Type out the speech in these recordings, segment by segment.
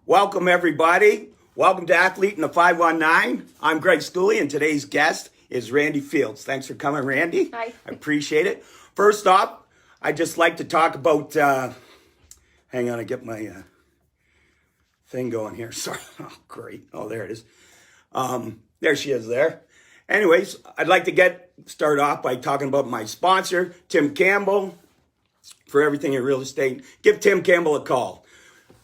Welcome, everybody. Welcome to Athlete in the 519. I'm Greg Stooley, and today's guest is Randi Fields. Thanks for coming, Randi. Hi. I appreciate it. First off, I'd just like to talk about, hang on, I get my thing going here. Sorry. Oh, great. Oh, there it is. There she is there. Anyways, I'd like to start off by talking about my sponsor, Tim Campbell, for everything in real estate. Give Tim Campbell a call.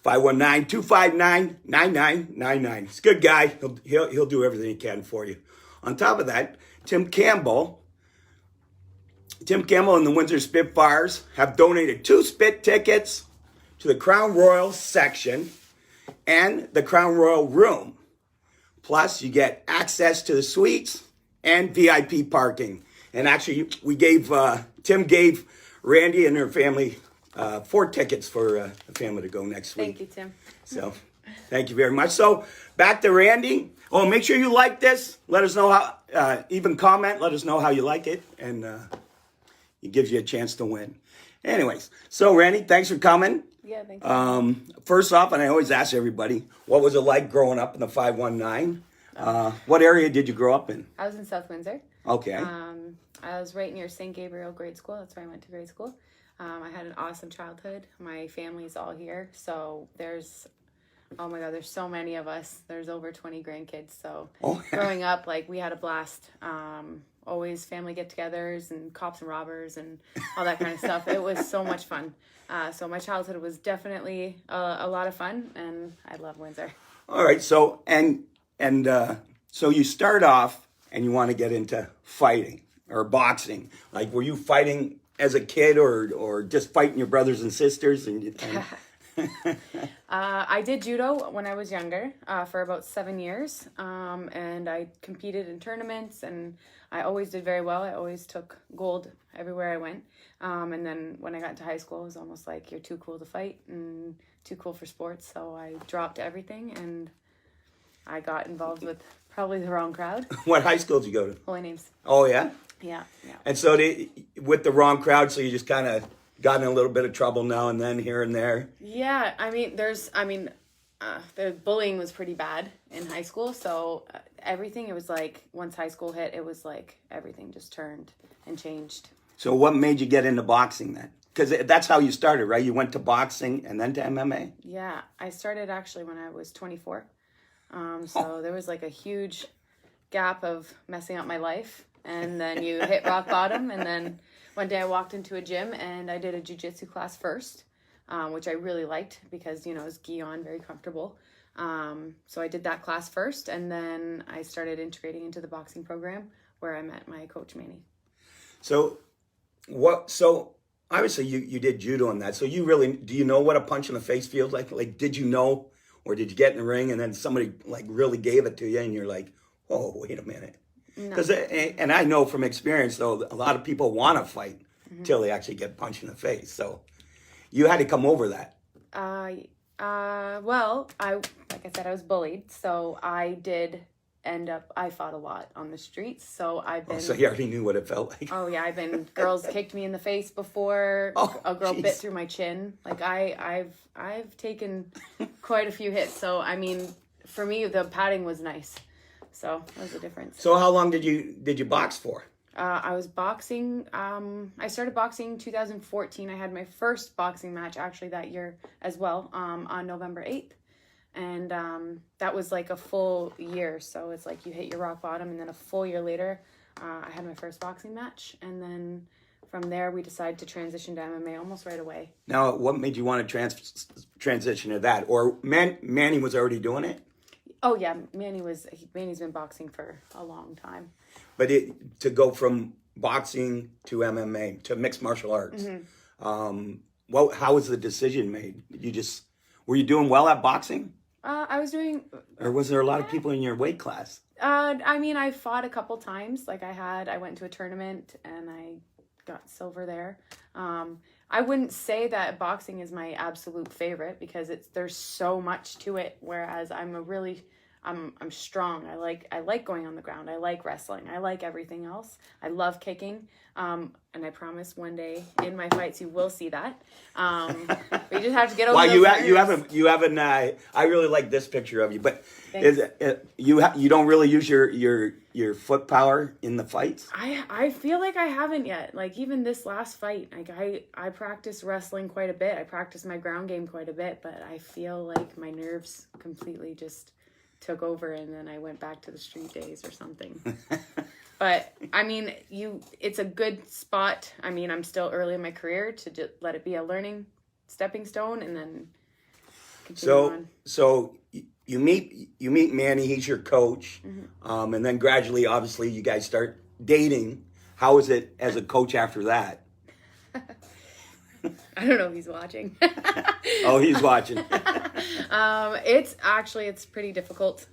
519-259-9999. He's a good guy. He'll do everything he can for you. On top of that, Tim Campbell and the Windsor Spitfires have donated 2 Spit tickets to the Crown Royal section and the Crown Royal room. Plus, you get access to the suites and VIP parking. And actually, Tim gave Randi and her family 4 tickets for the family to go next week. Thank you, Tim. So, thank you very much. So, back to Randi. Oh, make sure you like this. Let us know how, even comment, let us know how you like it. And it gives you a chance to win. Anyways, so Randi, thanks for coming. Yeah, thank you. First off, and I always ask everybody, what was it like growing up in the 519? What area did you grow up in? I was in South Windsor. Okay. I was right near St. Gabriel grade school. That's where I went to grade school. I had an awesome childhood. My family's all here. So there's so many of us. There's over 20 grandkids. So growing up, we had a blast. Always family get-togethers and cops and robbers and all that kind of stuff. It was so much fun. So my childhood was definitely a lot of fun, and I love Windsor. All right. So, so you start off and you want to get into fighting or boxing. Were you fighting as a kid or just fighting your brothers and sisters? I did judo when I was younger for about 7 years, and I competed in tournaments, and I always did very well. I always took gold everywhere I went, and then when I got into high school, it was almost like you're too cool to fight and too cool for sports, so I dropped everything, and I got involved with probably the wrong crowd. What high school did you go to? Holy Names. Oh, yeah? Yeah. And so with the wrong crowd, so you just kind of got in a little bit of trouble now and then here and there? Yeah, the bullying was pretty bad in high school, so everything, it was like, once high school hit, it was like everything just turned and changed. So what made you get into boxing then? Because that's how you started, right? You went to boxing and then to MMA? Yeah, I started actually when I was 24. So there was a huge gap of messing up my life, and then you hit rock bottom, and then one day I walked into a gym and I did a jiu-jitsu class first, which I really liked because, it was gi on, very comfortable. So I did that class first, and then I started integrating into the boxing program where I met my coach, Manny. So obviously you did judo and that. So do you know what a punch in the face feels like? Did you know, or did you get in the ring and then somebody really gave it to you and you're like, oh, wait a minute? Because and I know from experience though, a lot of people want to fight until they actually get punched in the face. So you had to come over that. Well, like I said, I was bullied, so I fought a lot on the streets. So so you already knew what it felt like. Oh yeah, girls kicked me in the face before. A girl bit through my chin. I've taken quite a few hits. So for me, the padding was nice. So that was the difference. So how long did you box for? I was boxing. I started boxing 2014. I had my first boxing match actually that year as well, on November 8th. And that was a full year. So it's you hit your rock bottom, and then a full year later, I had my first boxing match. And then from there, we decided to transition to MMA almost right away. Now, what made you want to transition to that? Or Manny was already doing it? Oh yeah, Manny's been boxing for a long time. But to go from boxing to MMA to mixed martial arts, how was the decision made? Were you doing well at boxing? I was doing. Or was there a lot of people in your weight class? I fought a couple times. I went to a tournament and I got silver there. I wouldn't say that boxing is my absolute favorite because there's so much to it. Whereas I'm a really I'm strong. I like going on the ground. I like wrestling. I like everything else. I love kicking. And I promise one day in my fights you will see that. We just have to get over. Well, those you haven't. I really like this picture of you, but Thanks. You don't really use your foot power in the fights. I feel like I haven't yet. Like even this last fight, like I practice wrestling quite a bit. I practice my ground game quite a bit, but I feel like my nerves completely just took over, and then I went back to the street days or something. But I mean, it's a good spot. I mean, I'm still early in my career to just let it be a learning stepping stone, and then continue on. So you meet Manny. He's your coach, and then gradually, obviously, you guys start dating. How is it as a coach after that? I don't know if he's watching. Oh, he's watching. It's pretty difficult.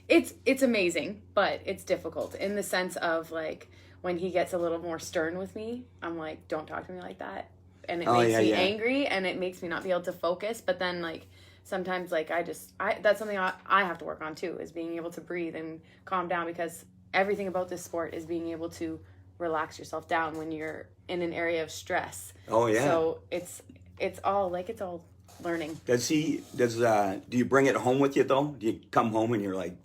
It's amazing, but it's difficult in the sense of like when he gets a little more stern with me, I'm like, don't talk to me like that. And it makes me angry, and it makes me not be able to focus. But then like sometimes like that's something I have to work on too, is being able to breathe and calm down, because everything about this sport is being able to relax yourself down when you're in an area of stress. Oh yeah. So it's all learning. Do you bring it home with you though? Do you come home and you're like,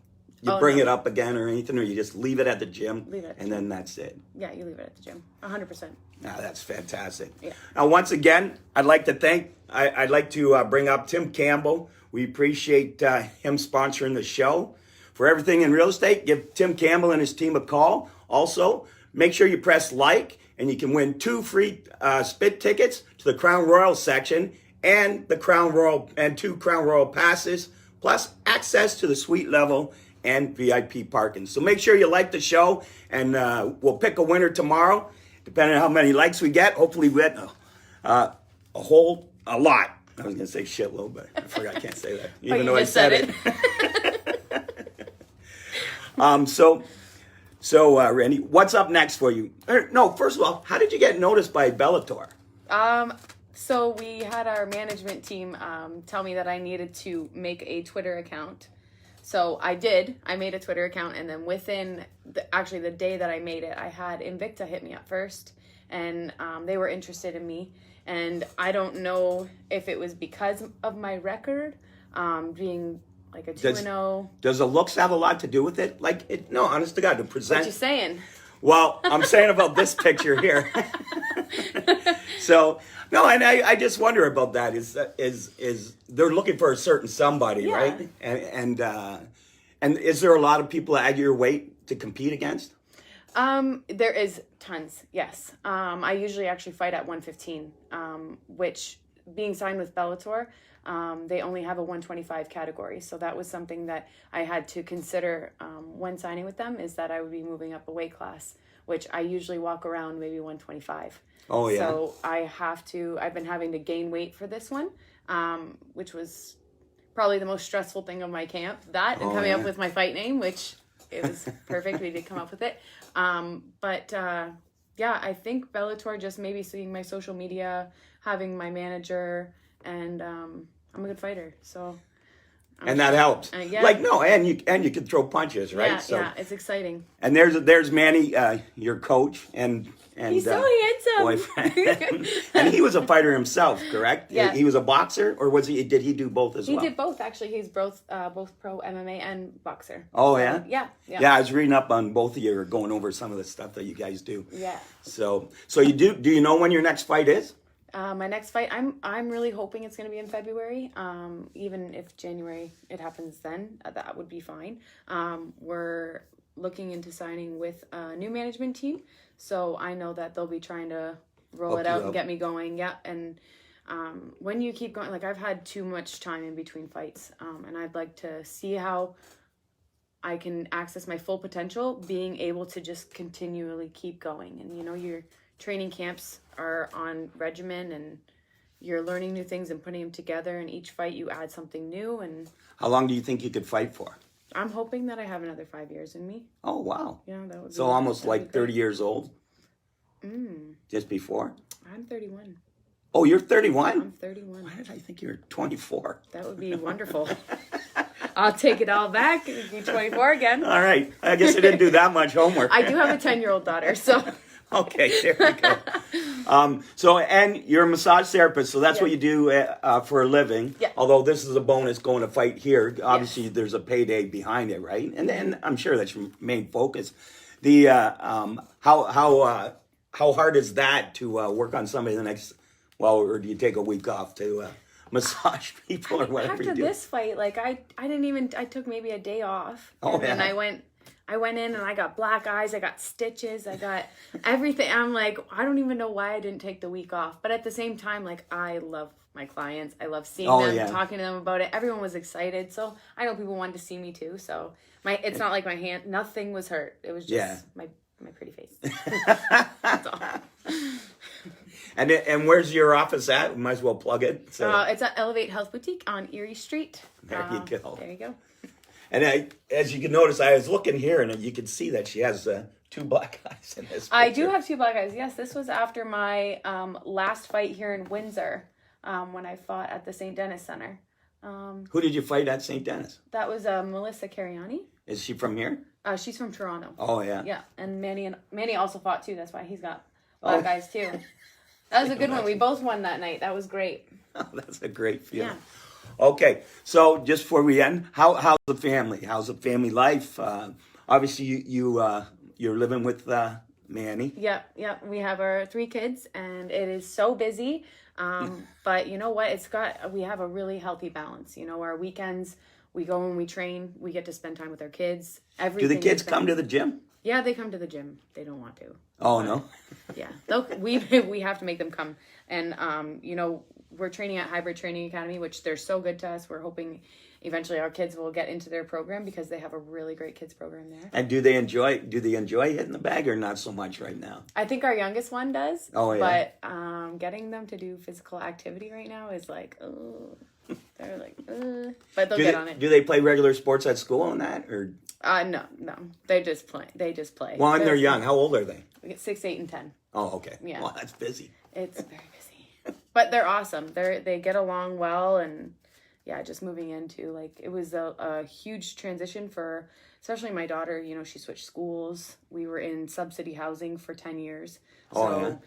bring it up again or anything, or you just leave it at the gym? Leave it at the and gym. then that's it. Yeah, you leave it at the gym. 100%. Now that's fantastic. Yeah. Now once again, I'd like to bring up Tim Campbell. We appreciate him sponsoring the show. For everything in real estate, give Tim Campbell and his team a call. Also, make sure you press like, and you can win 2 free spit tickets to the Crown Royal section and the Crown Royal and 2 Crown Royal passes, plus access to the suite level and VIP parking. So make sure you like the show, and we'll pick a winner tomorrow, depending on how many likes we get. Hopefully we get a lot. I was going to say shitload, but I forgot I can't say that, even though I said it. So Randy, what's up next for you? No, first of all, how did you get noticed by Bellator? So we had our management team tell me that I needed to make a Twitter account. So I did. I made a Twitter account, and then within the day that I made it, I had Invicta hit me up first, and they were interested in me. And I don't know if it was because of my record, being like a 2-0. Does the looks have a lot to do with it? No, honest to God, to present. What you saying? Well, I'm saying about this picture here. So, no, and I just wonder about that. Is they're looking for a certain somebody, Yeah. right? And is there a lot of people at your weight to compete against? There is tons, yes. I usually actually fight at 115, which, being signed with Bellator, they only have a 125 category. So that was something that I had to consider when signing with them, is that I would be moving up a weight class, which I usually walk around maybe 125. Oh, yeah. So I've been having to gain weight for this one, which was probably the most stressful thing of my camp. And coming up with my fight name, which it was perfect. We did come up with it. I think Bellator just maybe seeing my social media, having my manager, and I'm a good fighter, so. And that helps. Yeah. And you can throw punches, right? Yeah, it's exciting. And there's Manny, your coach, and he's so handsome. Boyfriend. And he was a fighter himself, correct? Yeah. He was a boxer, or did he do both as well? He did both, actually. He's both pro MMA and boxer. Oh, so, yeah? Yeah. I was reading up on both of you, or going over some of the stuff that you guys do. Yeah. So you do you know when your next fight is? My next fight, I'm really hoping it's going to be in February. Even if January it happens then, that would be fine. We're looking into signing with a new management team, so I know that they'll be trying to roll it out and get me going. Yeah, and when you keep going, like I've had too much time in between fights, and I'd like to see how I can access my full potential, being able to just continually keep going. And your training camps are on regimen, and you're learning new things and putting them together, and each fight you add something new. And how long do you think you could fight for? I'm hoping that I have another 5 years in me. Oh, wow. Yeah, that would be. So almost like 30 years old? Mm. Just before? I'm 31. Oh, you're 31? I'm 31. Why did I think you were 24? That would be wonderful. I'll take it all back and be 24 again. All right. I guess I didn't do that much homework. I do have a 10-year-old daughter, so. Okay, there we go. And you're a massage therapist, so that's what you do for a living. Yeah. Although this is a bonus going to fight here. Obviously, there's a payday behind it, right? And then I'm sure that's your main focus. The how hard is that to work on somebody the next? Well, or do you take a week off to massage people or whatever After you do? this fight, like I took maybe a day off. Oh, and then yeah. I went in and I got black eyes, I got stitches, I got everything. I'm like, I don't even know why I didn't take the week off. But at the same time, like, I love my clients. I love seeing them, talking to them about it. Everyone was excited. So I know people wanted to see me too. So it's not like my hand, nothing was hurt. It was just my pretty face. That's all. And where's your office at? We might as well plug it. So. It's at Elevate Health Boutique on Erie Street. There you go. There you go. And as you can notice, I was looking here, and you can see that she has 2 black eyes in this picture. I do have 2 black eyes. Yes, this was after my last fight here in Windsor when I fought at the St. Denis Center. Who did you fight at St. Denis? That was Melissa Cariani. Is she from here? She's from Toronto. Oh, yeah. Yeah, and Manny also fought too. That's why he's got black eyes too. That was a good one. We both won that night. That was great. Oh, that's a great feeling. Yeah. Okay, so just before we end, how's the family? How's the family life? Obviously, you're living with Manny. Yeah. We have our 3 kids, and it is so busy. But you know what? We have a really healthy balance. You know, our weekends, we go and we train. We get to spend time with our kids. Do the kids come to the gym? Yeah, they come to the gym. They don't want to. Oh, no? Yeah, we have to make them come. And, you know, we're training at Hybrid Training Academy, which they're so good to us. We're hoping eventually our kids will get into their program because they have a really great kids program there. And do they enjoy hitting the bag or not so much right now? I think our youngest one does. Oh, yeah. But getting them to do physical activity right now is like, oh, they're like, but they'll get on it. Do they play regular sports at school and that? Or No. They just play. Well, and they're young. How old are they? We get 6, 8, and 10. Oh, okay. Yeah. Well, that's busy. It's very busy. But they're awesome. They get along well, and yeah, just moving into, like, it was a huge transition for especially my daughter. You know, she switched schools. We were in subsidy housing for 10 years. So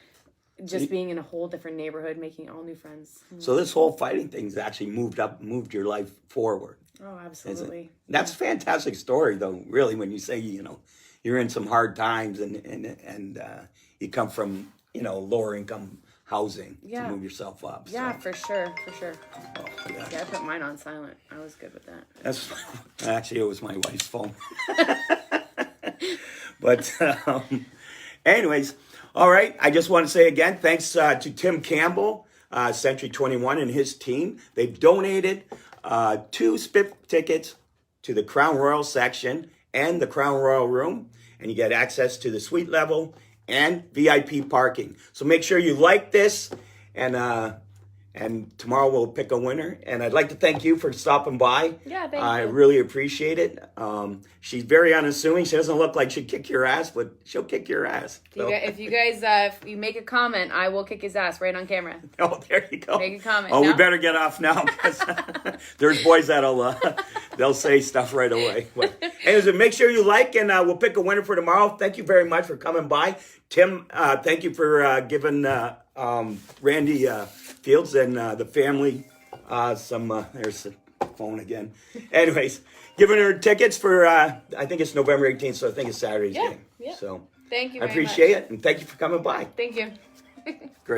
just being in a whole different neighborhood, making all new friends. So this whole fighting thing's actually moved your life forward. Oh, absolutely. That's a fantastic story, though, really, when you say, you know, you're in some hard times and you come from, you know, lower income housing to move yourself up. Yeah, so. for sure. Oh, Yeah, I put mine on silent. I was good with that. Actually, it was my wife's phone. But anyways, all right. I just want to say again, thanks to Tim Campbell, Century 21 and his team. They've donated 2 spit tickets to the Crown Royal section and the Crown Royal room, and you get access to the suite level and VIP parking. So make sure you like this, and tomorrow we'll pick a winner. And I'd like to thank you for stopping by. Yeah, thank I you. really appreciate it. She's very unassuming. She doesn't look like she'd kick your ass, but she'll kick your ass. So. If you make a comment, I will kick his ass right on camera. Oh, there you go. Make a comment. Oh, No? we better get off now because there's boys that'll they'll say stuff right away. But anyways, make sure you like, and we'll pick a winner for tomorrow. Thank you very much for coming by, Tim. Thank you for giving Randi Fields and the family some. There's the phone again. Anyways, giving her tickets for I think it's November 18th, so I think it's Saturday's game. Yeah. So Thank you. I Very appreciate much. it, and thank you for coming by. Thank you. Great.